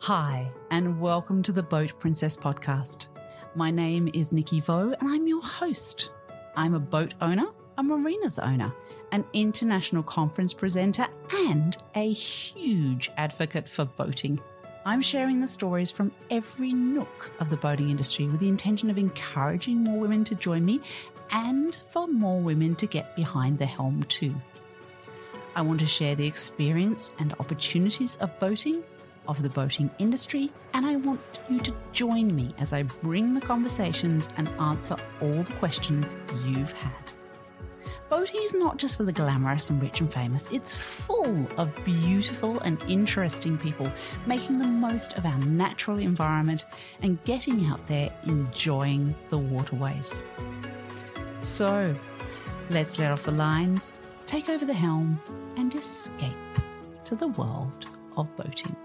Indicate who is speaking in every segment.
Speaker 1: Hi, and welcome to the Boat Princess podcast. My name is Nikki Vo, and I'm your host. I'm a boat owner, a marinas owner, an international conference presenter, and a huge advocate for boating. I'm sharing the stories from every nook of the boating industry with the intention of encouraging more women to join me and for more women to get behind the helm too. I want to share the experience and opportunities of boating, of the boating industry, and I want you to join me as I bring the conversations and answer all the questions you've had. Boating is not just for the glamorous and rich and famous, it's full of beautiful and interesting people making the most of our natural environment and getting out there enjoying the waterways. So, let's let off the lines, take over the helm, and escape to the world of boating.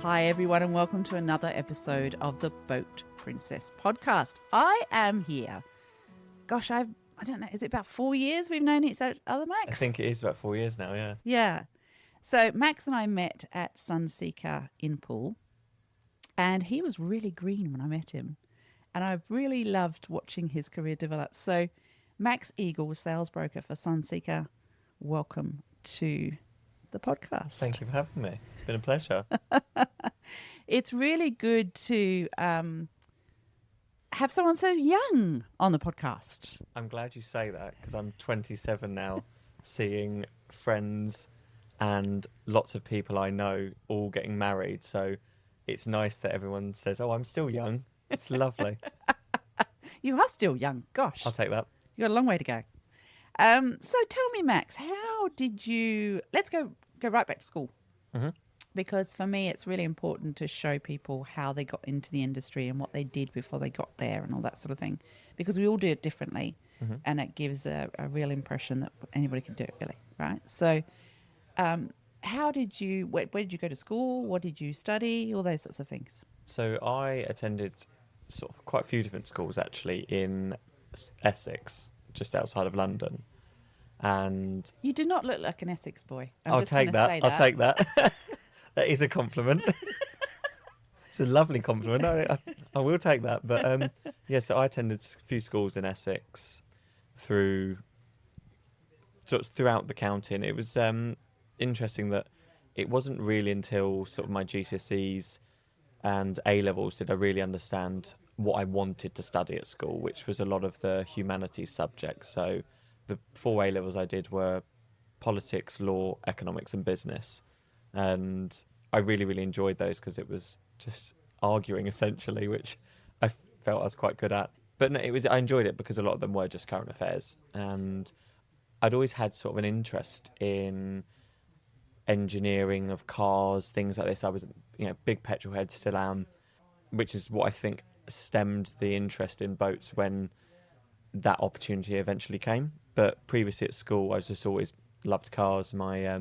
Speaker 1: Hi everyone, and welcome to another episode of the Boat Princess podcast. I am here. Gosh, I don't know, is it about 4 years we've known each other, Max?
Speaker 2: I think it is about 4 years now, yeah.
Speaker 1: Yeah. So Max and I met at Sunseeker in Poole, and he was really green when I met him. And I've really loved watching his career develop. So Max Eagle, sales broker for Sunseeker, welcome to the podcast.
Speaker 2: Thank you for having me. It's been a pleasure.
Speaker 1: It's really good to have someone so young on the podcast.
Speaker 2: I'm glad you say that because I'm 27 now, seeing friends and lots of people I know all getting married. So it's nice that everyone says, oh, I'm still young. It's lovely.
Speaker 1: You are still young. Gosh.
Speaker 2: I'll take that.
Speaker 1: You've got a long way to go. So tell me, Max, how did you... Let's go right back to school.
Speaker 2: Mm-hmm.
Speaker 1: Because for me, it's really important to show people how they got into the industry and what they did before they got there and all that sort of thing. Because we all do it differently,
Speaker 2: mm-hmm.
Speaker 1: and it gives a real impression that anybody can do it, really, right? So how did you... Where did you go to school? What did you study? All those sorts of things.
Speaker 2: So I attended sort of quite a few different schools, actually, in Essex, just outside of London. And
Speaker 1: you do not look like an Essex boy.
Speaker 2: I'll take that. I'll take that. That is a compliment. It's a lovely compliment. I will take that. But yeah, so I attended a few schools in Essex throughout the county. And it was interesting that it wasn't really until sort of my GCSEs and A-levels did I really understand what I wanted to study at school, which was a lot of the humanities subjects. So the 4 A-levels I did were politics, law, economics and business. And I really, really enjoyed those because it was just arguing essentially, which I felt I was quite good at. But no, I enjoyed it because a lot of them were just current affairs. And I'd always had sort of an interest in engineering of cars, things like this. I was, big petrol head, still am, which is what I think stemmed the interest in boats when that opportunity eventually came. But previously at school, I just always loved cars. My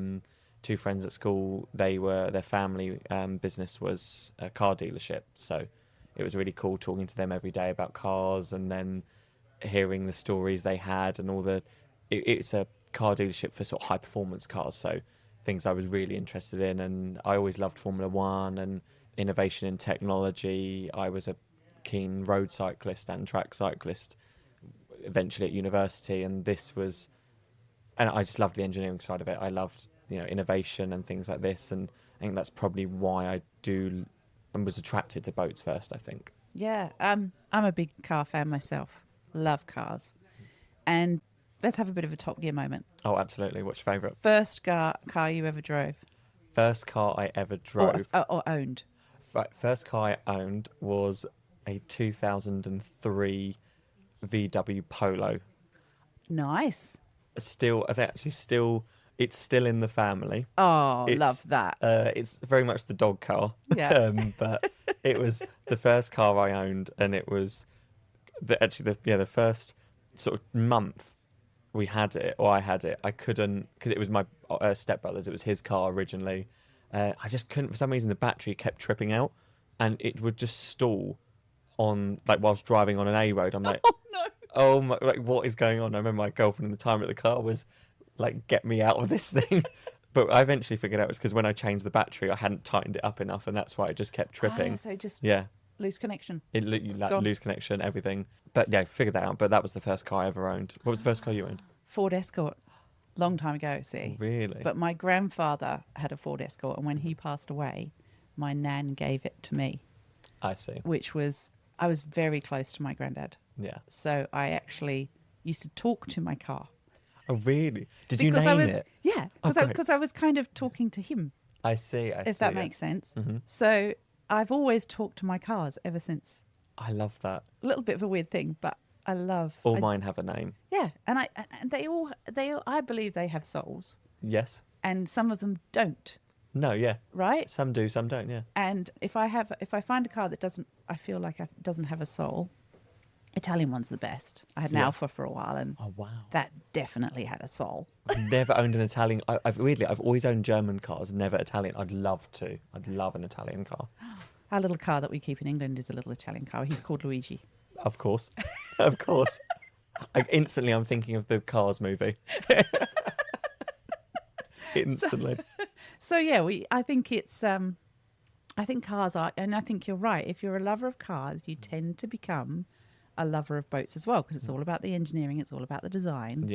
Speaker 2: 2 friends at school, their family business was a car dealership. So it was really cool talking to them every day about cars and then hearing the stories they had and it's a car dealership for sort of high performance cars. So things I was really interested in, and I always loved Formula One and innovation in technology. I was a keen road cyclist and track cyclist eventually at university, and I just loved the engineering side of it. I loved innovation and things like this, and I think that's probably why I do and was attracted to boats first, I think.
Speaker 1: Yeah, I'm a big car fan myself. Love cars. And let's have a bit of a Top Gear moment.
Speaker 2: Oh, absolutely. What's your favourite?
Speaker 1: First car you ever drove?
Speaker 2: First car I ever drove.
Speaker 1: Or owned?
Speaker 2: First car I owned was a 2003 VW Polo.
Speaker 1: Nice.
Speaker 2: It's still in the family.
Speaker 1: Oh, love that.
Speaker 2: It's very much the dog car.
Speaker 1: Yeah.
Speaker 2: But it was the first car I owned, and it was the first sort of month I had it. I couldn't, because it was my stepbrother's. It was his car originally. I just couldn't, for some reason, the battery kept tripping out, and it would just stall on, like, whilst driving on an A road. I'm like,
Speaker 1: oh no.
Speaker 2: oh my, like, what is going on? I remember my girlfriend at the time at the car was like, get me out of this thing. But I eventually figured out it was because when I changed the battery, I hadn't tightened it up enough, and that's why it just kept tripping.
Speaker 1: So just
Speaker 2: Yeah.
Speaker 1: lose connection.
Speaker 2: You lose connection, everything. But yeah, figured that out. But that was the first car I ever owned. What was the first car you owned?
Speaker 1: Ford Escort. Long time ago, see.
Speaker 2: Really?
Speaker 1: But my grandfather had a Ford Escort, and when he passed away, my nan gave it to me.
Speaker 2: I see.
Speaker 1: I was very close to my granddad.
Speaker 2: Yeah.
Speaker 1: So I actually used to talk to my car.
Speaker 2: Oh, really? Did you name it?
Speaker 1: Yeah, because I was kind of talking to him.
Speaker 2: I see.
Speaker 1: If that makes sense. Mm-hmm. So I've always talked to my cars ever since.
Speaker 2: I love that.
Speaker 1: A little bit of a weird thing, but I love.
Speaker 2: All mine have a name.
Speaker 1: Yeah, and they all I believe they have souls.
Speaker 2: Yes.
Speaker 1: And some of them don't.
Speaker 2: No, yeah.
Speaker 1: Right?
Speaker 2: Some do, some don't, yeah.
Speaker 1: And if I find a car that doesn't have a soul, Italian one's the best. I had an Alfa for a while, and
Speaker 2: oh wow,
Speaker 1: that definitely had a soul.
Speaker 2: I've never owned an Italian. I've always owned German cars, never Italian. I'd love to. I'd love an Italian car.
Speaker 1: Our little car that we keep in England is a little Italian car. He's called Luigi.
Speaker 2: Of course, of course. I'm thinking of the Cars movie. Instantly.
Speaker 1: So yeah, I think it's. I think cars are, and I think you're right. If you're a lover of cars, you tend to become a lover of boats as well, because it's all about the engineering, it's all about the design,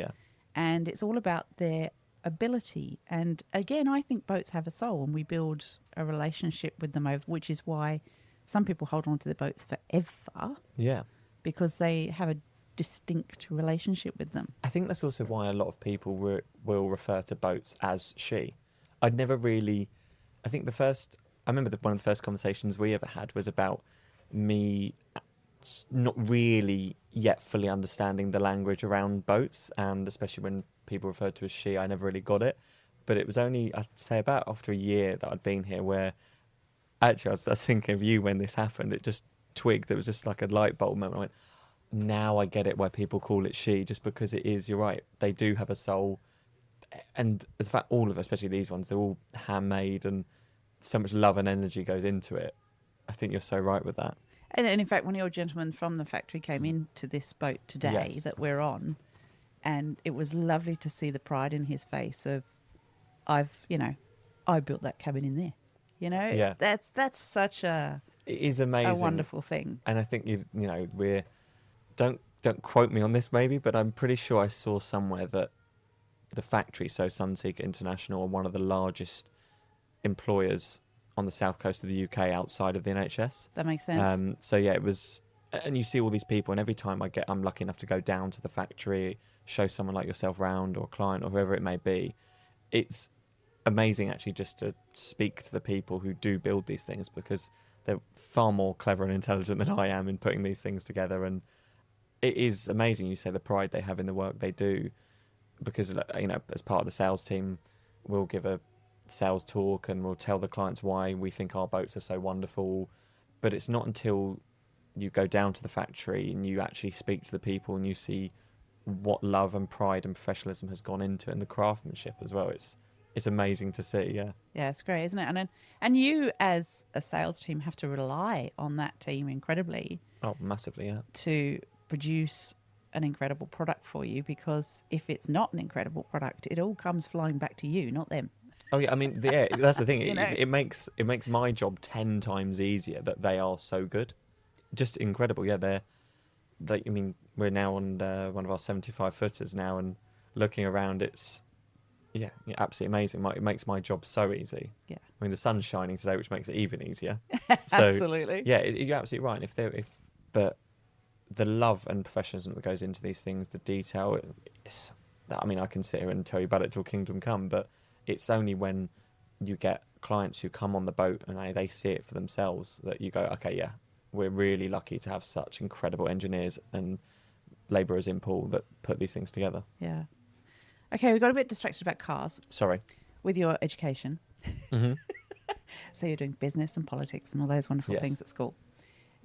Speaker 1: and it's all about their ability. And again, I think boats have a soul, and we build a relationship with them over, which is why some people hold on to their boats forever. Yeah, because they have a distinct relationship with them.
Speaker 2: I think that's also why a lot of people will refer to boats as she. I'd never really. I think I remember one of the first conversations we ever had was about me not really yet fully understanding the language around boats, and especially when people referred to as she, I never really got it. But it was only, I'd say, about after a year that I'd been here where actually I was thinking of you when this happened. It just twigged. It was just like a light bulb moment. I went, now I get it why people call it she, just because it is, you're right, they do have a soul. And the fact all of them, especially these ones, they're all handmade and so much love and energy goes into it. I think you're so right with that.
Speaker 1: And in fact, one of your gentlemen from the factory came into this boat today that we're on, and it was lovely to see the pride in his face of, I built that cabin in there. Yeah. That's such it
Speaker 2: is amazing,
Speaker 1: a wonderful thing.
Speaker 2: And I think we're don't quote me on this maybe, but I'm pretty sure I saw somewhere that the factory, so Sunseeker International, are one of the largest employers on the south coast of the UK outside of the NHS.
Speaker 1: That makes sense.
Speaker 2: So yeah, it was, and you see all these people, and every time I'm lucky enough to go down to the factory, show someone like yourself round, or a client, or whoever it may be, it's amazing actually just to speak to the people who do build these things, because they're far more clever and intelligent than I am in putting these things together. And it is amazing, you say, the pride they have in the work they do, because as part of the sales team, we'll give a sales talk and we'll tell the clients why we think our boats are so wonderful. But it's not until you go down to the factory and you actually speak to the people and you see what love and pride and professionalism has gone into it, and the craftsmanship as well. It's amazing to see.
Speaker 1: Yeah, it's great, isn't it? And you as a sales team have to rely on that team incredibly.
Speaker 2: Oh, massively, yeah.
Speaker 1: To produce an incredible product for you, because if it's not an incredible product, it all comes flying back to you, not them.
Speaker 2: Oh yeah, I mean, that's the thing. It makes my job 10 times easier that they are so good, just incredible. Yeah, we're now on one of our 75 footers now, and looking around, it's absolutely amazing. It makes my job so easy. Yeah, I mean, the sun's shining today, which makes it even easier. So,
Speaker 1: absolutely.
Speaker 2: Yeah, you're absolutely right. But the love and professionalism that goes into these things, the detail, I can sit here and tell you about it till kingdom come, but it's only when you get clients who come on the boat and they see it for themselves that you go, okay, yeah, we're really lucky to have such incredible engineers and labourers in Poole that put these things together.
Speaker 1: Yeah. Okay, we got a bit distracted about cars.
Speaker 2: Sorry.
Speaker 1: With your education. Mm-hmm. So you're doing business and politics and all those wonderful things at school.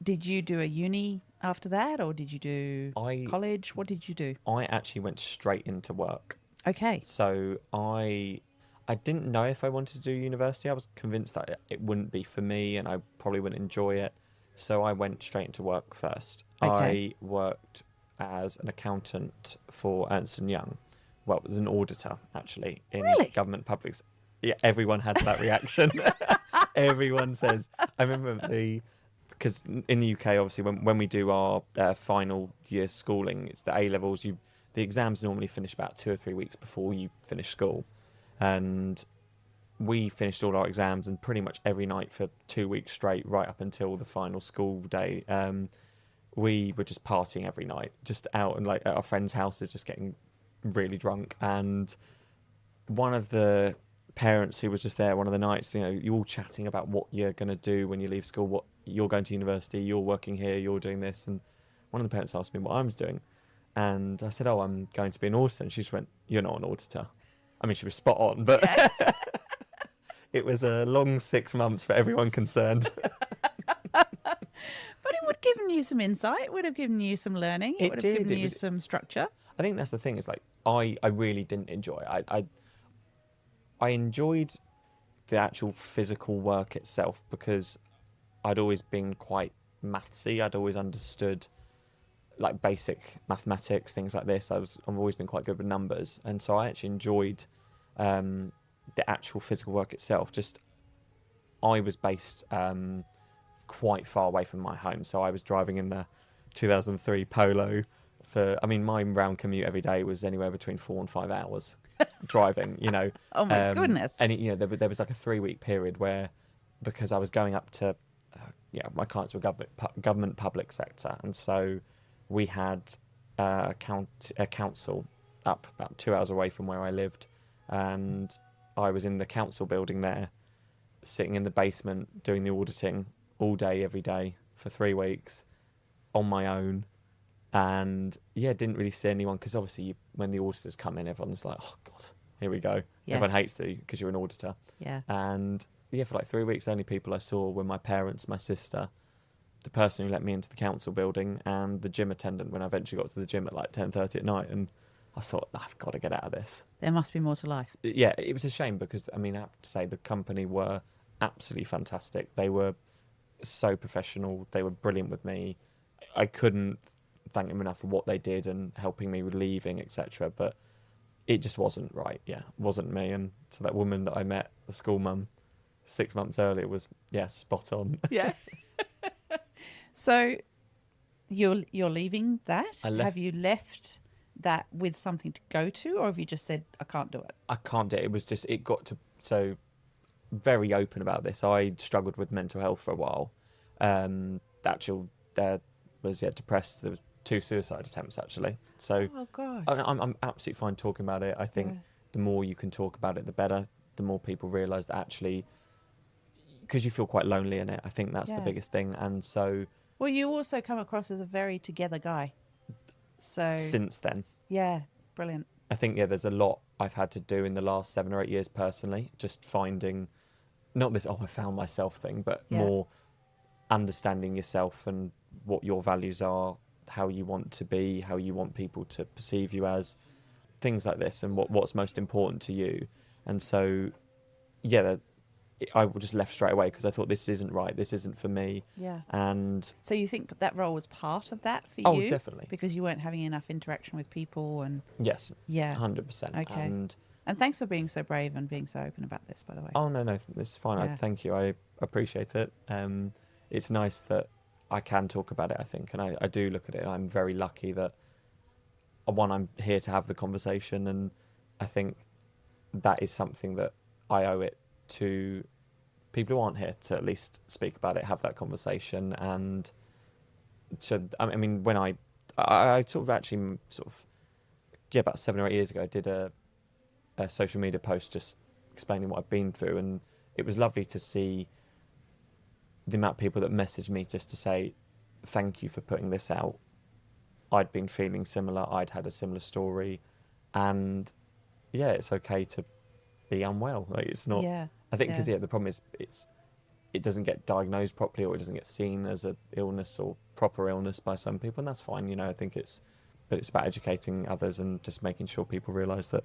Speaker 1: Did you do a uni after that, or did you do college? What did you do?
Speaker 2: I actually went straight into work.
Speaker 1: Okay.
Speaker 2: So I didn't know if I wanted to do university. I was convinced that it wouldn't be for me and I probably wouldn't enjoy it. So I went straight into work first.
Speaker 1: Okay.
Speaker 2: I worked as an accountant for Ernst & Young. Well, it was an auditor, actually, in
Speaker 1: Really?
Speaker 2: government publics. Yeah, everyone has that reaction. Everyone says, I remember because in the UK, obviously, when we do our final year schooling, it's the A-levels. The exams normally finish about 2 or 3 weeks before you finish school. And we finished all our exams, and pretty much every night for 2 weeks straight, right up until the final school day, we were just partying every night, just out and like at our friends' houses, just getting really drunk. And one of the parents who was just there one of the nights, you're all chatting about what you're going to do when you leave school, what you're going to university, you're working here, you're doing this. And one of the parents asked me what I was doing. And I said, oh, I'm going to be an auditor. And she just went, you're not an auditor. I mean, she was spot on, but it was a long 6 months for everyone concerned.
Speaker 1: But it would have given you some insight. It would have given you some learning. It would have given you some structure.
Speaker 2: I think that's the thing. Is like I really didn't enjoy it. I enjoyed the actual physical work itself because I'd always been quite mathsy. I'd always understood like basic mathematics, things like this. I've always been quite good with numbers, and so I actually enjoyed the actual physical work itself. Just I was based quite far away from my home, so I was driving in the 2003 Polo my round commute every day was anywhere between 4 and 5 hours driving,
Speaker 1: Oh my goodness.
Speaker 2: And there was like a 3-week period where, because I was going up to my clients were government public sector, and so we had a council up about 2 hours away from where I lived, and I was in the council building there, sitting in the basement doing the auditing all day every day for 3 weeks on my own. And didn't really see anyone, because obviously when the auditors come in, everyone's like, oh God, here we go.
Speaker 1: Yes.
Speaker 2: Everyone hates you because you're an auditor.
Speaker 1: Yeah.
Speaker 2: And for like 3 weeks, the only people I saw were my parents, my sister, the person who let me into the council building, and the gym attendant when I eventually got to the gym at like 10:30 at night. And I thought, I've got to get out of this.
Speaker 1: There must be more to life.
Speaker 2: Yeah, it was a shame because, I have to say, the company were absolutely fantastic. They were so professional. They were brilliant with me. I couldn't thank them enough for what they did and helping me with leaving, etc. But it just wasn't right. Wasn't me. And so that woman that I met, the school mum, 6 months earlier was spot on.
Speaker 1: Yeah. So you're leaving that? Have you left that with something to go to, or have you just said, I can't do it?
Speaker 2: I can't do it. It was just, it got to, so very open about this. I struggled with mental health for a while. There was depressed. There was 2 suicide attempts actually. So
Speaker 1: oh gosh.
Speaker 2: I'm absolutely fine talking about it. I think the more you can talk about it, the better. The more people realise that actually, because you feel quite lonely in it. I think that's the biggest thing. And so,
Speaker 1: well, you also come across as a very together guy. So
Speaker 2: since then,
Speaker 1: brilliant.
Speaker 2: I think there's a lot I've had to do in the last 7 or 8 years personally, just finding not this I found myself thing, but more understanding yourself and what your values are, how you want to be, how you want people to perceive you as, things like this, and what's most important to you. And so I just left straight away because I thought, this isn't right, this isn't for me. And
Speaker 1: so you think that role was part of that for you?
Speaker 2: Oh, definitely.
Speaker 1: Because you weren't having enough interaction with people and...
Speaker 2: Yes. 100%.
Speaker 1: Okay. And thanks for being so brave and being so open about this, by the way.
Speaker 2: Oh, no, this is fine. Thank you. I appreciate it. It's nice that I can talk about it, I think. And I do look at it. I'm very lucky that, one, I'm here to have the conversation. And I think that is something that I owe it to people who aren't here to at least speak about it, have that conversation. And so, when I sort of actually about 7 or 8 years ago, I did a social media post just explaining what I've been through, and it was lovely to see the amount of people that messaged me just to say thank you for putting this out. I'd been feeling similar, I'd had a similar story, and it's okay to be unwell. Like, it's not I think because the problem is it doesn't get diagnosed properly, or it doesn't get seen as an illness or proper illness by some people, and that's fine. I think it's about educating others and just making sure people realise that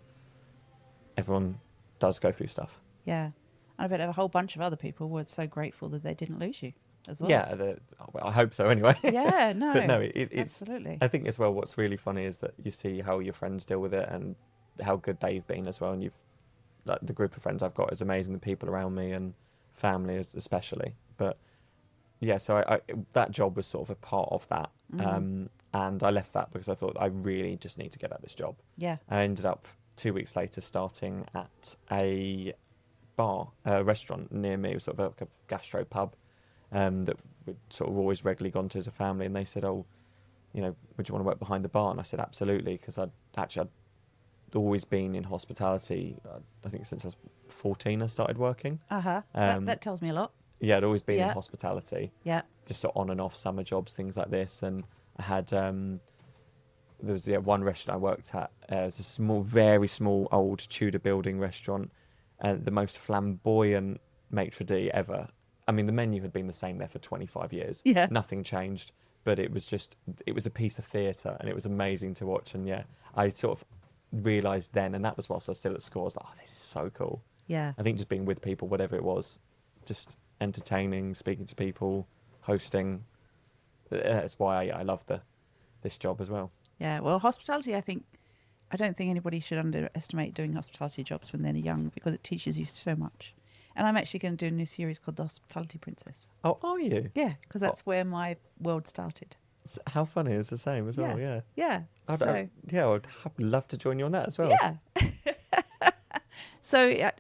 Speaker 2: everyone does go through stuff.
Speaker 1: Yeah. And I bet a whole bunch of other people were so grateful that they didn't lose you. as well.
Speaker 2: Yeah, well, I hope so anyway.
Speaker 1: Yeah, no.
Speaker 2: But no, it's
Speaker 1: absolutely.
Speaker 2: I think as well what's really funny is that you see how your friends deal with it and how good they've been as well. And like the group of friends I've got is amazing, the people around me and family especially. But yeah, so I that job was sort of a part of that. And I left that because I thought I really just need to get at this job.
Speaker 1: Yeah.
Speaker 2: I ended up 2 weeks later starting at a restaurant near me, sort of like a gastro pub that we'd sort of always regularly gone to as a family. And they said, oh, you know, would you want to work behind the bar? And I said, absolutely, because I'd always been in hospitality. I think since I was 14 I started working.
Speaker 1: That tells me a lot.
Speaker 2: Yeah, I'd always been in hospitality.
Speaker 1: Yeah.
Speaker 2: Just sort of on and off summer jobs, things like this. And I had, there was one restaurant I worked at. It was a small, very small, old Tudor building restaurant. The most flamboyant maitre d' ever. I mean, the menu had been the same there for 25 years.
Speaker 1: Yeah.
Speaker 2: Nothing changed. But it was a piece of theatre and it was amazing to watch. And yeah, I sort of realised then, and that was whilst I was still at school, I was like, oh, this is so cool.
Speaker 1: Yeah.
Speaker 2: I think just being with people, whatever it was, just entertaining, speaking to people, hosting. That's why I love this job as well.
Speaker 1: Yeah. Well, hospitality, I don't think anybody should underestimate doing hospitality jobs when they're young, because it teaches you so much. And I'm actually going to do a new series called The Hospitality Princess.
Speaker 2: Oh, are you?
Speaker 1: Yeah, because that's where my world started.
Speaker 2: How funny, it's the same as well, yeah.
Speaker 1: Yeah.
Speaker 2: I'd love to join you on that as well.
Speaker 1: Yeah. So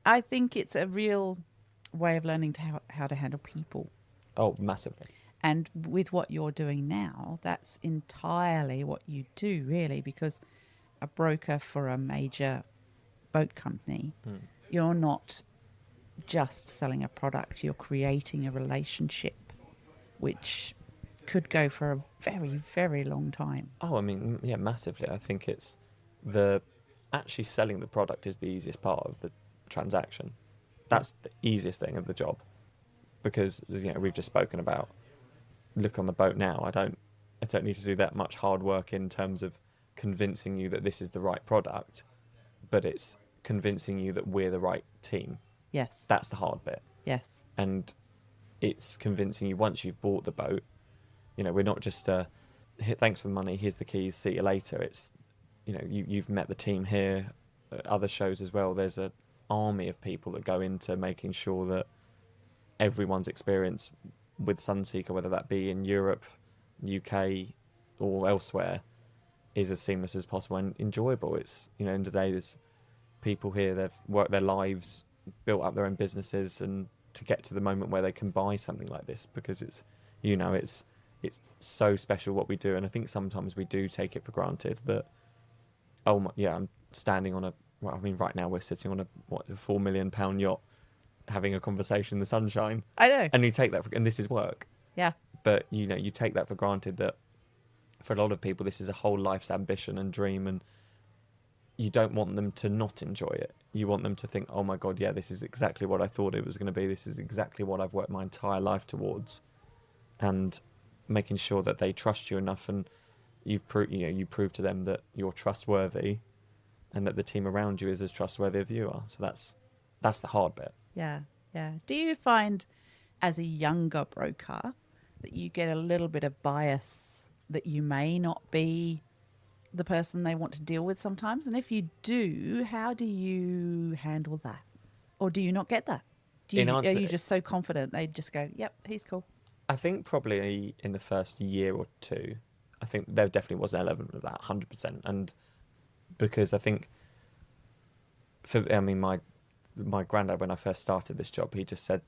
Speaker 1: I think it's a real way of learning how to handle people.
Speaker 2: Oh, massively.
Speaker 1: And with what you're doing now, that's entirely what you do, really, because a broker for a major boat company, you're not just selling a product, you're creating a relationship which could go for a very, very long time.
Speaker 2: Oh, I mean, yeah, massively. I think it's actually selling the product is the easiest part of the transaction. That's the easiest thing of the job, because we've just spoken about, look on the boat now. I don't need to do that much hard work in terms of convincing you that this is the right product, but it's convincing you that we're the right team.
Speaker 1: Yes.
Speaker 2: That's the hard bit.
Speaker 1: Yes.
Speaker 2: And it's convincing you once you've bought the boat, we're not just thanks for the money, here's the keys, see you later. It's, you've met the team here, other shows as well. There's an army of people that go into making sure that everyone's experience with Sunseeker, whether that be in Europe, UK or elsewhere, is as seamless as possible and enjoyable. It's, in the day, there's people here, they've worked their lives, built up their own businesses, and to get to the moment where they can buy something like this, because it's so special what we do. And I think sometimes we do take it for granted that, I'm standing on right now we're sitting on a £4 million yacht having a conversation in the sunshine.
Speaker 1: I know.
Speaker 2: And you take that and this is work.
Speaker 1: Yeah.
Speaker 2: But you take that for granted, that for a lot of people this is a whole life's ambition and dream, and you don't want them to not enjoy it. You want them to think, oh my God, yeah, this is exactly what I thought it was going to be. This is exactly what I've worked my entire life towards. And making sure that they trust you enough, and you prove to them that you're trustworthy, and that the team around you is as trustworthy as you are. So that's the hard bit.
Speaker 1: Yeah, yeah. Do you find, as a younger broker, that you get a little bit of bias, that you may not be the person they want to deal with sometimes? And if you do, how do you handle that? Or do you not get that? Are you just so confident they just go, yep, he's cool?
Speaker 2: I think probably in the first year or two, I think there definitely was an element of that, 100%. And because I think, my granddad, when I first started this job, he just said,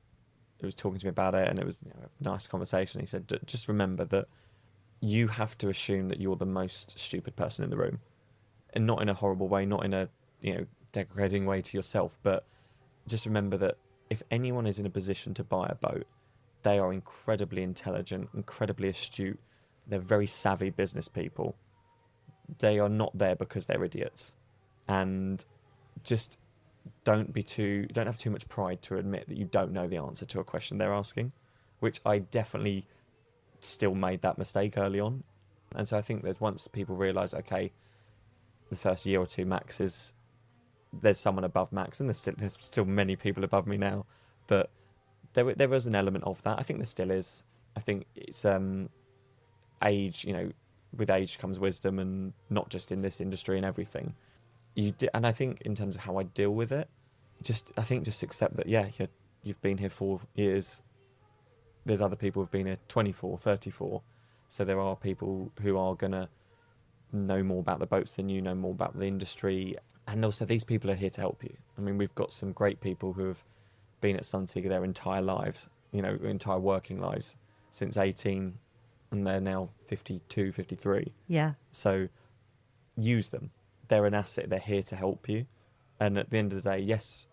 Speaker 2: he was talking to me about it, and it was a nice conversation. He said, just remember that you have to assume that you're the most stupid person in the room, and not in a horrible way, not in a degrading way to yourself, but just remember that if anyone is in a position to buy a boat, they are incredibly intelligent, incredibly astute. They're very savvy business people. They are not there because they're idiots. And just don't have too much pride to admit that you don't know the answer to a question they're asking, which I definitely still made that mistake early on. And so I think once people realise, okay, the first year or two, there's someone above Max, and there's still many people above me now, but there was an element of that. I think there still is. I think it's age. With age comes wisdom, and not just in this industry and everything. And I think in terms of how I deal with it, just accept that. Yeah, you've been here 4 years. There's other people who've been here 24, 34. So there are people who are gonna know more about the boats than you, know more about the industry, and also these people are here to help you. I mean, we've got some great people who have been at Sunseeker their entire lives, entire working lives, since 18, and they're now 52, 53.
Speaker 1: Yeah.
Speaker 2: So use them. They're an asset. They're here to help you. And at the end of the day, yes,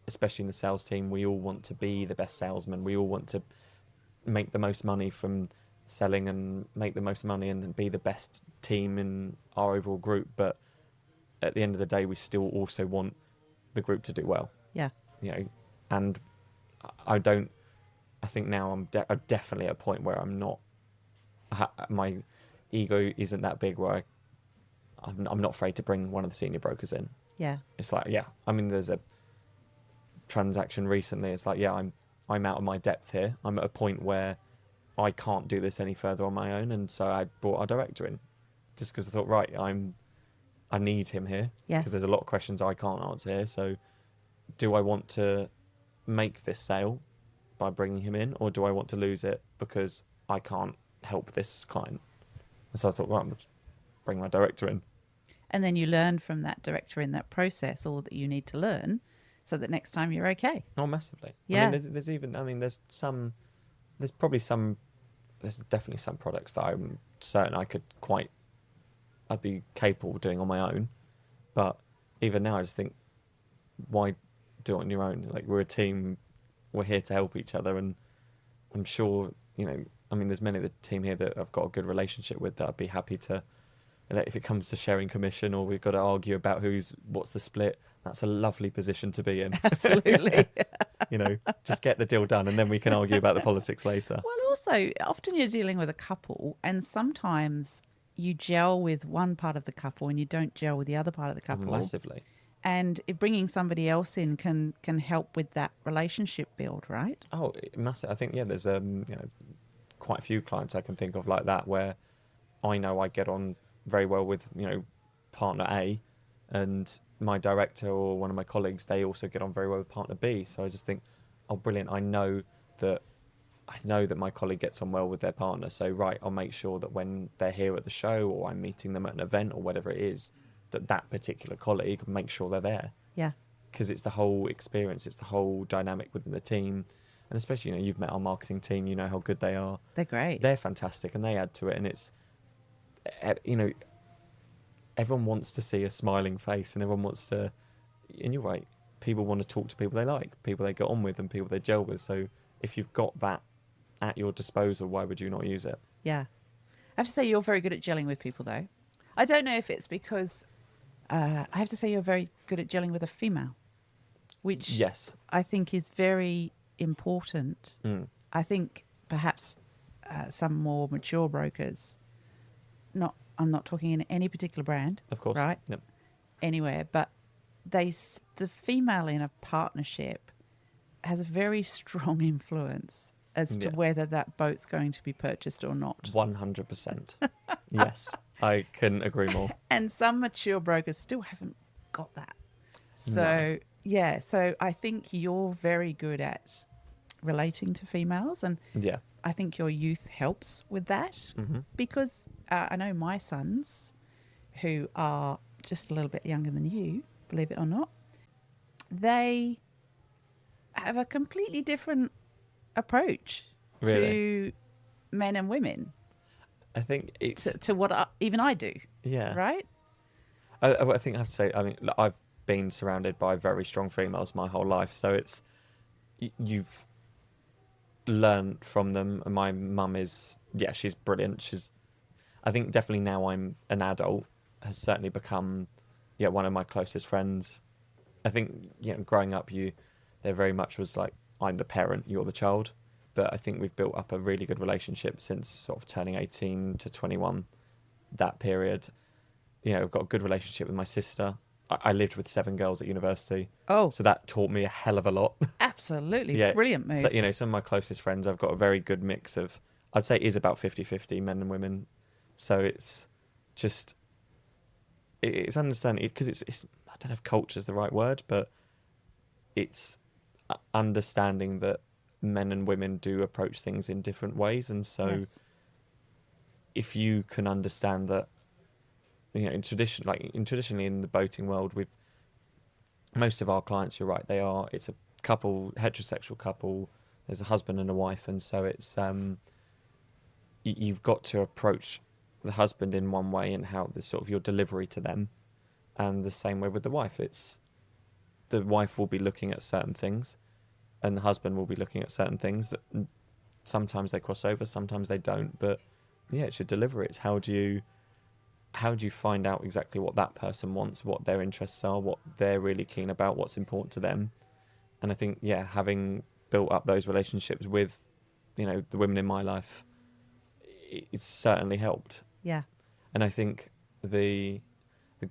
Speaker 2: especially in the sales team, we all want to be the best salesman. We all want to make the most money from selling and make the most money and be the best team in our overall group. But at the end of the day, we still also want the group to do well.
Speaker 1: Yeah.
Speaker 2: And I think now I'm definitely at a point where I'm not, my ego isn't that big where I'm not afraid to bring one of the senior brokers in.
Speaker 1: Yeah.
Speaker 2: It's like, yeah, I mean, there's a transaction recently. It's like, yeah, I'm out of my depth here. I'm at a point where I can't do this any further on my own. And so I brought our director in just because I thought, right, I need him here.
Speaker 1: Yes.
Speaker 2: Because there's a lot of questions I can't answer here. So do I want to make this sale by bringing him in, or do I want to lose it because I can't help this client? And so I thought, right, I'm just bring my director in.
Speaker 1: And then you learn from that director in that process all that you need to learn so that next time you're okay.
Speaker 2: Oh, massively.
Speaker 1: Yeah.
Speaker 2: I mean, there's definitely some products that I'm certain I'd be capable of doing on my own. But even now, I just think, why do it on your own? Like, we're a team, we're here to help each other. And I'm sure, there's many of the team here that I've got a good relationship with that I'd be happy to, if it comes to sharing commission or we've got to argue about what's the split, that's a lovely position to be in.
Speaker 1: Absolutely.
Speaker 2: Just get the deal done and then we can argue about the politics later.
Speaker 1: Well, also, often you're dealing with a couple and sometimes you gel with one part of the couple and you don't gel with the other part of the couple.
Speaker 2: Massively.
Speaker 1: And if bringing somebody else in can help with that relationship build, right?
Speaker 2: Oh, massive. I think, yeah, there's quite a few clients I can think of like that where I know I get on very well with, partner A, and my director or one of my colleagues, they also get on very well with partner B. So I just think, oh, brilliant. I know that my colleague gets on well with their partner. So, right, I'll make sure that when they're here at the show or I'm meeting them at an event or whatever it is, that particular colleague, make sure they're there.
Speaker 1: Yeah.
Speaker 2: Because it's the whole experience. It's the whole dynamic within the team. And especially, you've met our marketing team, you know how good they are.
Speaker 1: They're great.
Speaker 2: They're fantastic and they add to it. And it's, everyone wants to see a smiling face and everyone wants to, and you're right, people want to talk to people they like, people they get on with and people they gel with. So if you've got that at your disposal, why would you not use it?
Speaker 1: Yeah. I have to say you're very good at gelling with people though. I don't know if it's because I have to say you're very good at gelling with a female, which
Speaker 2: yes,
Speaker 1: I think is very important. I think perhaps some more mature brokers, I'm not talking in any particular brand,
Speaker 2: of course,
Speaker 1: right?
Speaker 2: Yep.
Speaker 1: Anywhere, but the female in a partnership has a very strong influence as to whether that boat's going to be purchased or not.
Speaker 2: 100%. Yes, I couldn't agree more.
Speaker 1: And some mature brokers still haven't got that. So, yeah, so I think you're very good at relating to females, and I think your youth helps with that because I know my sons, who are just a little bit younger than you, believe it or not, they have a completely different approach to men and women.
Speaker 2: I think it's
Speaker 1: to what even I do.
Speaker 2: Yeah.
Speaker 1: Right?
Speaker 2: I think I have to say, I've been surrounded by very strong females my whole life, so it's you've learned from them. And my mum is, she's brilliant. I think definitely now I'm an adult, has certainly become one of my closest friends. I think growing up there very much was like, I'm the parent, you're the child. But I think we've built up a really good relationship since sort of turning 18 to 21, that period. I've got a good relationship with my sister. I lived with 7 girls at university.
Speaker 1: Oh,
Speaker 2: So that taught me a hell of a lot.
Speaker 1: absolutely.
Speaker 2: Yeah.
Speaker 1: Brilliant move.
Speaker 2: So, some of my closest friends, I've got a very good mix of, I'd say it is about 50-50 men and women. So it's just, it's understanding, because it's, I don't know if culture is the right word, but it's understanding that men and women do approach things in different ways. And so
Speaker 1: Yes.
Speaker 2: if you can understand that, traditionally in the boating world, with most of our clients, you're right, it's a couple, heterosexual couple, there's a husband and a wife, and so it's you've got to approach the husband in one way and how the sort of your delivery to them, and the same way with the wife. It's the wife will be looking at certain things and the husband will be looking at certain things that sometimes they cross over, sometimes they don't, but yeah, it's your delivery. It's how do you find out exactly what that person wants, what their interests are, what they're really keen about, what's important to them. And I think, having built up those relationships with, the women in my life, it's certainly helped.
Speaker 1: Yeah.
Speaker 2: And I think the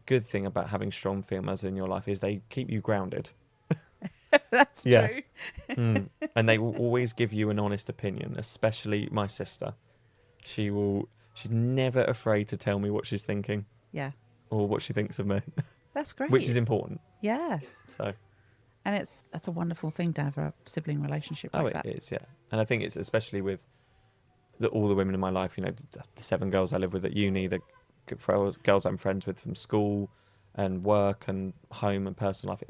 Speaker 2: good thing about having strong females in your life is they keep you grounded.
Speaker 1: That's true.
Speaker 2: And they will always give you an honest opinion, especially my sister. She's never afraid to tell me what she's thinking.
Speaker 1: Yeah.
Speaker 2: Or what she thinks of me.
Speaker 1: That's great.
Speaker 2: Which is important.
Speaker 1: Yeah.
Speaker 2: So.
Speaker 1: And that's a wonderful thing to have a sibling relationship like that.
Speaker 2: Oh, it is, yeah. And I think it's especially with all the women in my life, the 7 girls I live with at uni, the girls I'm friends with from school and work and home and personal life.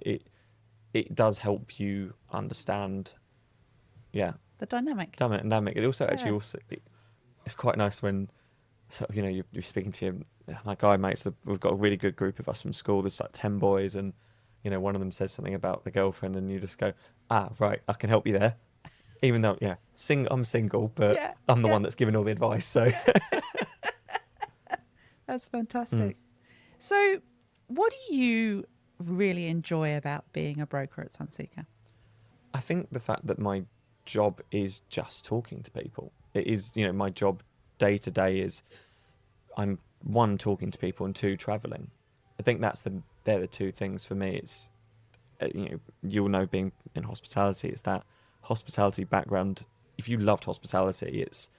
Speaker 2: It does help you understand,
Speaker 1: The dynamic.
Speaker 2: It also it's quite nice when, you're speaking to my guy mates. We've got a really good group of us from school. There's like 10 boys, and one of them says something about the girlfriend, and you just go, right, I can help you there. Even though, I'm single, but I'm the one that's giving all the advice. So
Speaker 1: That's fantastic. So, what do you really enjoy about being a broker at Sunseeker?
Speaker 2: I think the fact that my job is just talking to people. It is, my job day to day is I'm 1, talking to people, and 2, traveling. I think they're the 2 things for me. It's, you'll know, being in hospitality, it's that hospitality background. If you loved hospitality, it's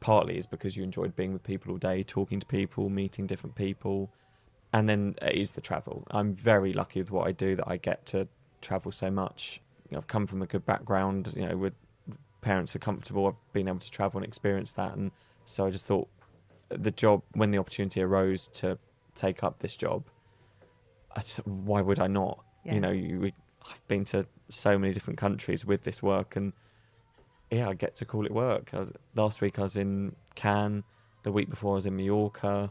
Speaker 2: partly because you enjoyed being with people all day, talking to people, meeting different people. And then it is the travel. I'm very lucky with what I do, that I get to travel so much. I've come from a good background, with parents are comfortable. I've been able to travel and experience that. And so I just thought the job, when the opportunity arose to take up this job, why would I not?
Speaker 1: Yeah.
Speaker 2: I've been to so many different countries with this work, and I get to call it work. Last week I was in Cannes. The week before I was in Mallorca.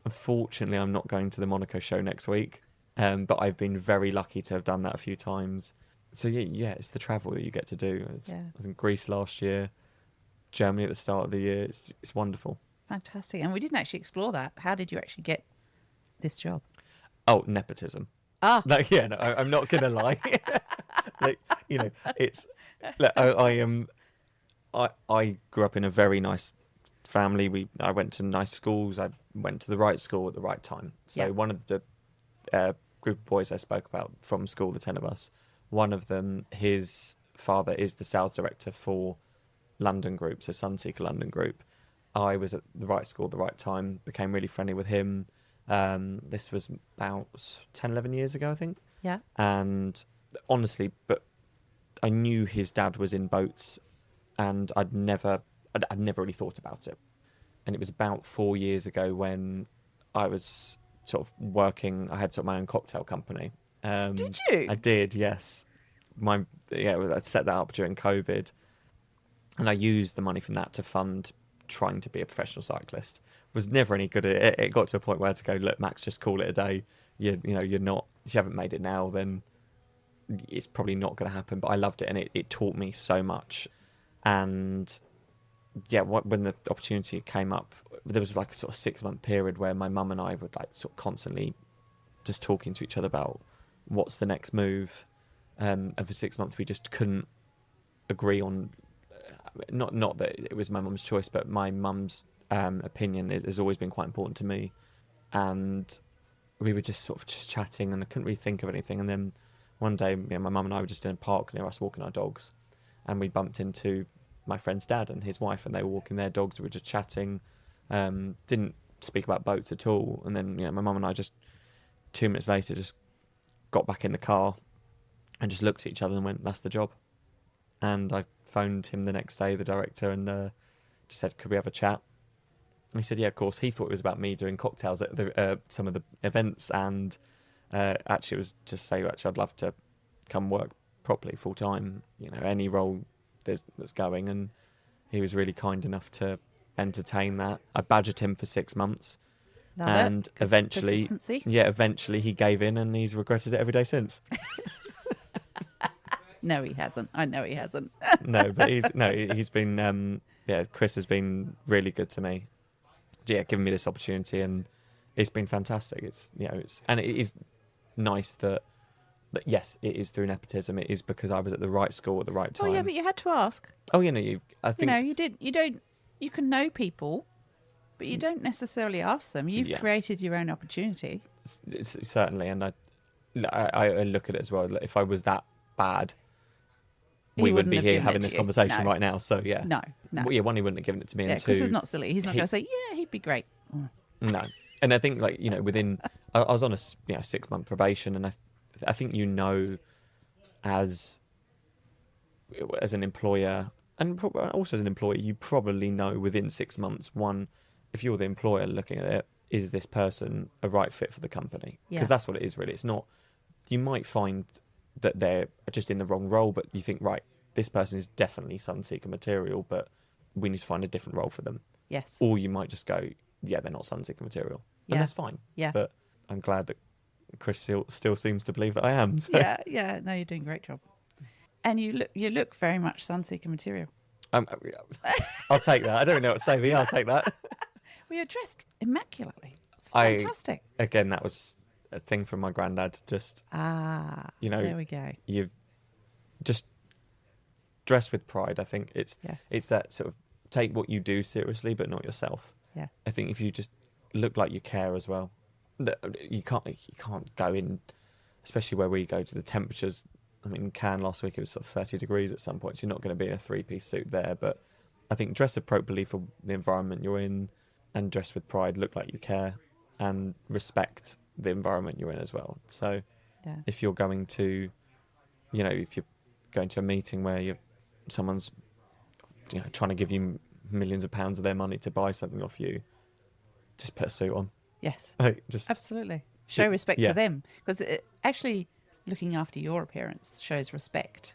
Speaker 2: Unfortunately, I'm not going to the Monaco show next week, but I've been very lucky to have done that a few times. So it's the travel that you get to do. I was in Greece last year, Germany at the start of the year. It's wonderful.
Speaker 1: Fantastic. And we didn't actually explore that. How did you actually get this job?
Speaker 2: Oh, nepotism. I'm not going to lie. It's... I grew up in a very nice family. I went to nice schools. I went to the right school at the right time. So one of the group of boys I spoke about from school, the 10 of us, one of them, his father is the sales director for London Group, so Sunseeker London Group. I was at the right school at the right time, became really friendly with him. This was about 10, 11 years ago, I think.
Speaker 1: Yeah.
Speaker 2: And honestly, but I knew his dad was in boats, and I'd never really thought about it. And it was about 4 years ago when I was sort of working. I had sort of my own cocktail company.
Speaker 1: Did you?
Speaker 2: I did, yes. I set that up during COVID, and I used the money from that to fund trying to be a professional cyclist. Was never any good at it. It got to a point where I had to go, look, Max, just call it a day. You're not. If you haven't made it now, then it's probably not going to happen. But I loved it, and it taught me so much. And when the opportunity came up, there was like a sort of 6-month period where my mum and I would like sort of constantly just talking to each other about what's the next move. And for 6 months, we just couldn't agree on. Not that it was my mum's choice, but my mum's opinion has always been quite important to me. And we were just sort of just chatting, and I couldn't really think of anything. And then one day, my mum and I were just in a park near us walking our dogs, and we bumped into my friend's dad and his wife, and they were walking their dogs. We were just chatting, didn't speak about boats at all. And then my mum and I just 2 minutes later just got back in the car and just looked at each other and went, "That's the job." And I phoned him the next day, the director, and just said, "Could we have a chat?" And he said, "Yeah, of course." He thought it was about me doing cocktails at some of the events, and actually it was just say, "Actually, I'd love to come work properly full time. Any role that's going." And he was really kind enough to entertain that. I badgered him for 6 months, and eventually he gave in, and he's regretted it every day since.
Speaker 1: No, he hasn't. I know he hasn't.
Speaker 2: No, but he's been Chris has been really good to me. Yeah, giving me this opportunity, and it's been fantastic. It is nice that yes, it is through nepotism. It is because I was at the right school at the right time.
Speaker 1: Oh yeah, but you had to ask.
Speaker 2: Oh, I think
Speaker 1: you did. You can know people, but you don't necessarily ask them. You've created your own opportunity.
Speaker 2: It's certainly, and I look at it as well. If I was that bad, we wouldn't be here having this conversation right now. So yeah,
Speaker 1: no.
Speaker 2: Well, yeah, one, he wouldn't have given it to me, and two,
Speaker 1: Chris is not silly. He's not going to say, "Yeah, he'd be great."
Speaker 2: No, and I think within, I was on a 6-month probation, and I think as an employer and also as an employee, you probably know within 6 months. One, if you're the employer looking at it, is this person a right fit for the company? Because that's what it is really. It's not. You might find that they're just in the wrong role, but you think, right, this person is definitely Sunseeker material, but we need to find a different role for them.
Speaker 1: Yes.
Speaker 2: Or you might just go, yeah, they're not Sunseeker material. And that's fine. Yeah. But I'm glad that Chris still seems to believe that I am. So.
Speaker 1: Yeah. No, you're doing a great job. And you look very much Sunseeker material.
Speaker 2: I'll take that. I don't know what to say, but yeah, I'll take that.
Speaker 1: Well, you're dressed immaculately. It's fantastic.
Speaker 2: Again, that was a thing from my granddad. Just there we go. You just dress with pride. I think it's that sort of take what you do seriously, but not yourself.
Speaker 1: Yeah.
Speaker 2: I think if you just look like you care as well, you can't go in, especially where we go to the temperatures. I mean, in Cannes last week it was sort of 30 degrees at some points. You're not going to be in a 3-piece suit there, but I think dress appropriately for the environment you're in, and dress with pride. Look like you care, and respect the environment you're in as well. So, if you're going to, if you're going to a meeting where someone's, trying to give you millions of pounds of their money to buy something off you, just put a suit on.
Speaker 1: Yes,
Speaker 2: just
Speaker 1: absolutely show respect to them, because actually looking after your appearance shows respect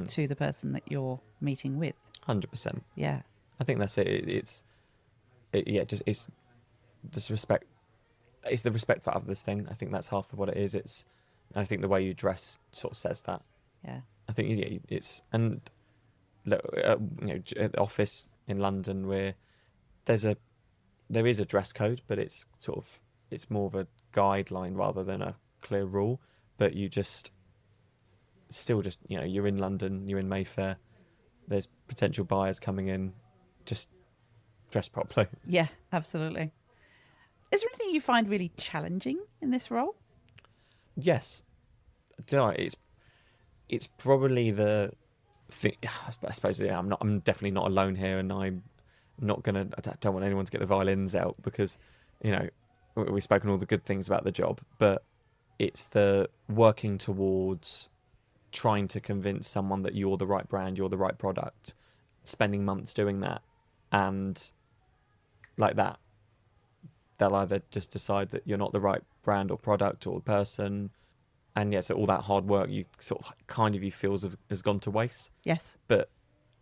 Speaker 1: to the person that you're meeting with.
Speaker 2: 100%.
Speaker 1: Yeah,
Speaker 2: I think that's it. It's just respect. It's the respect for others thing. I think that's half of what it is. I think the way you dress sort of says that.
Speaker 1: Yeah.
Speaker 2: I think it's, and look, at the office in London where there is a dress code, but it's more of a guideline rather than a clear rule. But you you're in London, you're in Mayfair. There's potential buyers coming in. Just dress properly.
Speaker 1: Yeah, absolutely. Is there anything you find really challenging in this role?
Speaker 2: Yes. It's probably the thing. I suppose I'm definitely not alone here, and I'm not gonna. I don't want anyone to get the violins out, because we've spoken all the good things about the job, but it's the working towards trying to convince someone that you're the right brand, you're the right product, spending months doing that, and like that, they'll either just decide that you're not the right brand or product or person, and so all that hard work you sort of kind of you feels has gone to waste. Yes. But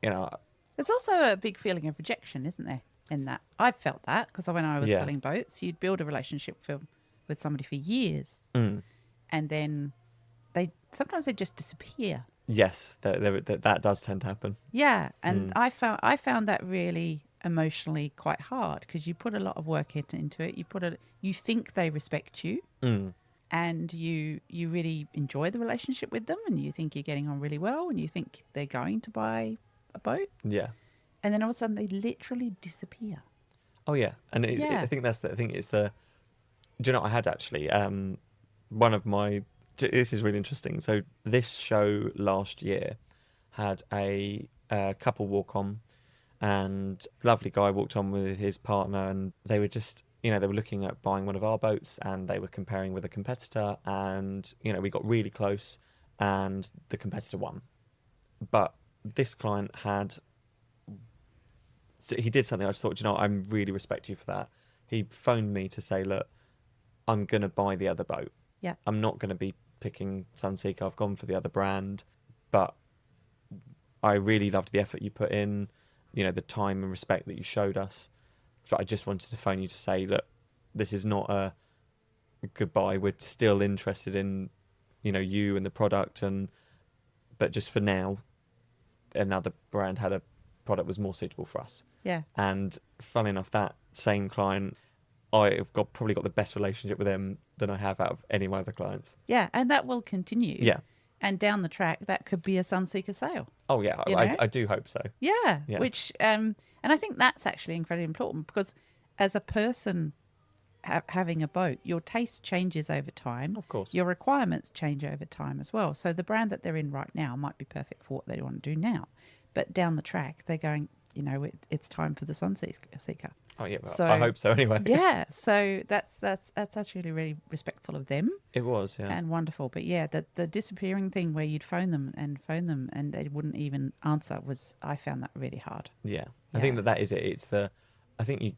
Speaker 1: there's also a big feeling of rejection, isn't there? In that, I've felt that, because when I was selling boats, you'd build a relationship with somebody for years, and then sometimes they just disappear.
Speaker 2: Yes, that does tend to happen.
Speaker 1: Yeah, and I found that really emotionally quite hard, because you put a lot of work into it. You think they respect you, and you really enjoy the relationship with them, and you think you're getting on really well, and you think they're going to buy a boat. Yeah. And then all of a sudden they literally disappear.
Speaker 2: Oh yeah, and I think that's the thing. It's the Do you know what I had actually? One of my... This is really interesting. So this show last year had a couple walk on, and lovely guy walked on with his partner, and they were just, they were looking at buying one of our boats, and they were comparing with a competitor, and, we got really close, and the competitor won. But this client he did something I just thought, I really respect you for that. He phoned me to say, look, I'm going to buy the other boat.
Speaker 1: Yeah.
Speaker 2: I'm not going to be picking Sunseeker. I've gone for the other brand, but I really loved the effort you put in, the time and respect that you showed us. So I just wanted to phone you to say, look, this is not a goodbye. We're still interested in, you and the product, but just for now, another brand had a product was more suitable for us.
Speaker 1: Yeah.
Speaker 2: And funnily enough, that same client, I've probably got the best relationship with him than I have out of any of my other clients.
Speaker 1: Yeah, and that will continue.
Speaker 2: Yeah.
Speaker 1: And down the track, that could be a Sunseeker sale.
Speaker 2: Oh, yeah, I do hope so.
Speaker 1: Yeah, which, and I think that's actually incredibly important, because as a person having a boat, your taste changes over time.
Speaker 2: Of course.
Speaker 1: Your requirements change over time as well. So the brand that they're in right now might be perfect for what they want to do now. But down the track, they're going, it's time for the Sunseeker.
Speaker 2: Oh yeah, well,
Speaker 1: so,
Speaker 2: I hope so anyway.
Speaker 1: Yeah, so that's actually really respectful of them.
Speaker 2: It was, yeah,
Speaker 1: and wonderful. But yeah, the disappearing thing where you'd phone them and they wouldn't even answer I found that really hard.
Speaker 2: Yeah, I think that is it. It's I think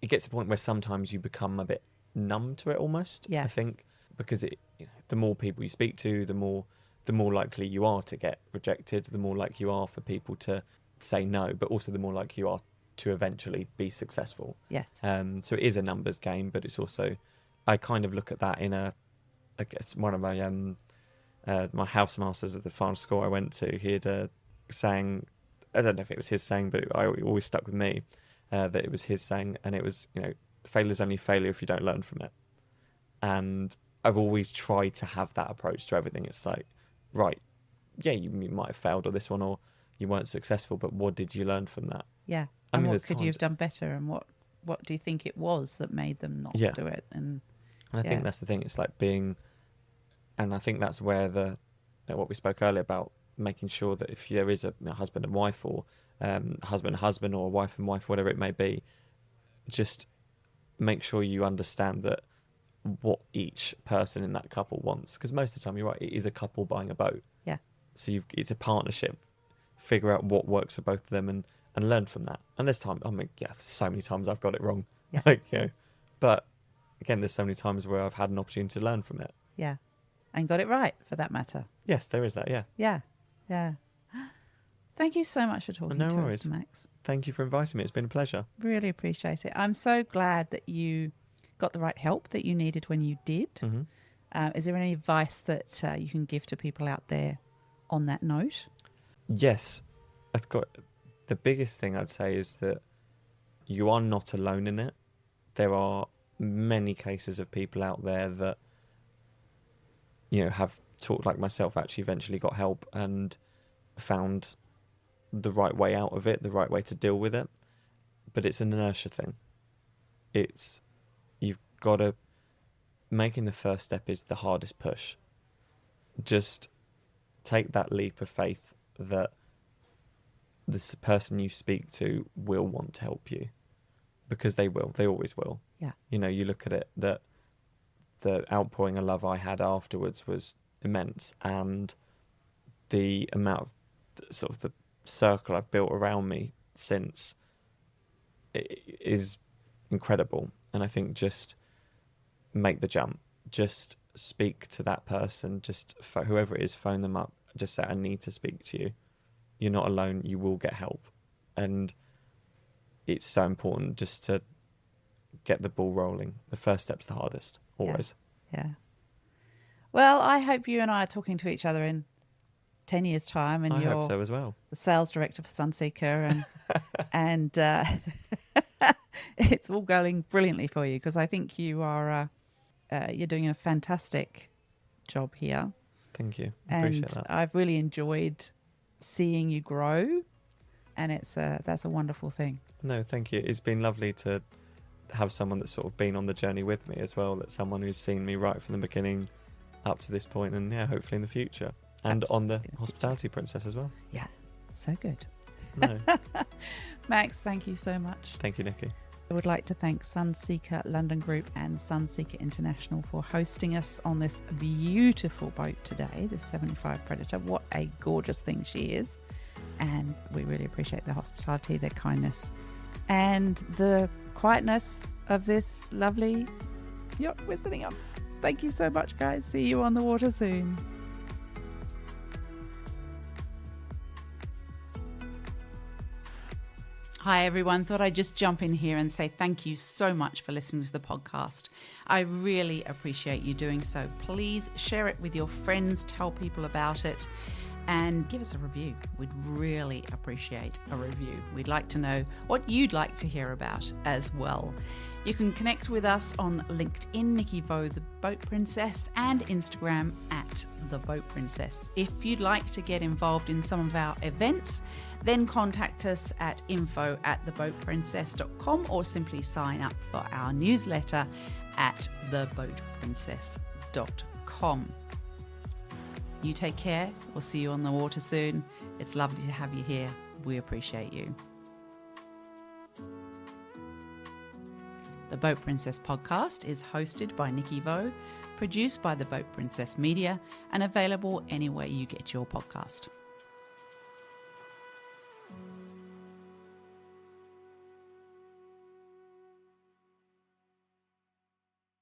Speaker 2: it gets to the point where sometimes you become a bit numb to it almost.
Speaker 1: Yes.
Speaker 2: I think because the more people you speak to, the more likely you are to get rejected, the more likely you are for people to say no, but also the more likely you are to eventually be successful.
Speaker 1: Yes.
Speaker 2: So it is a numbers game, but it's also, I kind of look at that in I guess one of my my house masters at the final school I went to, he had a saying, I don't know if it was his saying, but it always stuck with me, that it was his saying, and it was, failure's only failure if you don't learn from it. And I've always tried to have that approach to everything. It's like, right, yeah, you might have failed on this one, or you weren't successful, but what did you learn from that?
Speaker 1: Yeah. And what could you have done better, and what do you think it was that made them not do it? And
Speaker 2: I think that's the thing. It's like and I think that's where what we spoke earlier about, making sure that if there is a husband and wife, or husband or wife and wife, whatever it may be, just make sure you understand that what each person in that couple wants. Because most of the time, you're right, it is a couple buying a boat. Yeah. So it's a partnership. Figure out what works for both of them and learn from that. And there's so many times I've got it wrong. Yeah. But again, there's so many times where I've had an opportunity to learn from it.
Speaker 1: Yeah. And got it right, for that matter.
Speaker 2: Yes, there is that, yeah.
Speaker 1: Yeah. Yeah. Thank you so much for talking to us, Max.
Speaker 2: Thank you for inviting me. It's been a pleasure.
Speaker 1: Really appreciate it. I'm so glad that you got the right help that you needed when you did. Mm-hmm. Is there any advice that you can give to people out there on that note? Yes.
Speaker 2: The biggest thing I'd say is that you are not alone in it. There are many cases of people out there that, have talked like myself, actually eventually got help and found the right way out of it, the right way to deal with it. But it's an inertia thing. You've got to, making the first step is the hardest push. Just take that leap of faith that this person you speak to will want to help you, because they always will. Yeah. You look at it, that the outpouring of love I had afterwards was immense, and the amount of sort of the circle I've built around me since is incredible. And I think just make the jump, just speak to that person, just whoever it is, phone them up, just say, I need to speak to you. You're not alone. You will get help. And it's so important just to get the ball rolling. The first step's the hardest, always.
Speaker 1: Yeah. Well, I hope you and I are talking to each other in 10 years' time, and
Speaker 2: I
Speaker 1: you're
Speaker 2: hope so as well.
Speaker 1: The sales director for Sunseeker, and it's all going brilliantly for you, because I think you are you're doing a fantastic job here.
Speaker 2: Thank you. I appreciate that.
Speaker 1: I've really enjoyed seeing you grow, and that's a wonderful thing.
Speaker 2: No, thank you. It's been lovely to have someone that's sort of been on the journey with me as well. That's someone who's seen me right from the beginning up to this point, and hopefully in the future. And
Speaker 1: Absolutely.
Speaker 2: on the Hospitality Princess as well.
Speaker 1: Yeah, so good.
Speaker 2: No.
Speaker 1: Max, thank you so much.
Speaker 2: Thank you, Nikki.
Speaker 1: I would like to thank Sunseeker London Group and Sunseeker International for hosting us on this beautiful boat today, the 75 Predator. What a gorgeous thing she is. And we really appreciate their hospitality, their kindness, and the quietness of this lovely yacht we're sitting on. Thank you so much, guys. See you on the water soon. Hi everyone, thought I'd just jump in here and say thank you so much for listening to the podcast. I really appreciate you doing so. Please share it with your friends, tell people about it, and give us a review. We'd really appreciate a review. We'd like to know what you'd like to hear about as well. You can connect with us on LinkedIn, Nikki Vo, the Boat Princess, and Instagram at the Boat Princess. If you'd like to get involved in some of our events, then contact us at info@theboatprincess.com or simply sign up for our newsletter at theboatprincess.com. You take care. We'll see you on the water soon. It's lovely to have you here. We appreciate you. The Boat Princess podcast is hosted by Nikki Vo, produced by the Boat Princess Media, and available anywhere you get your podcast.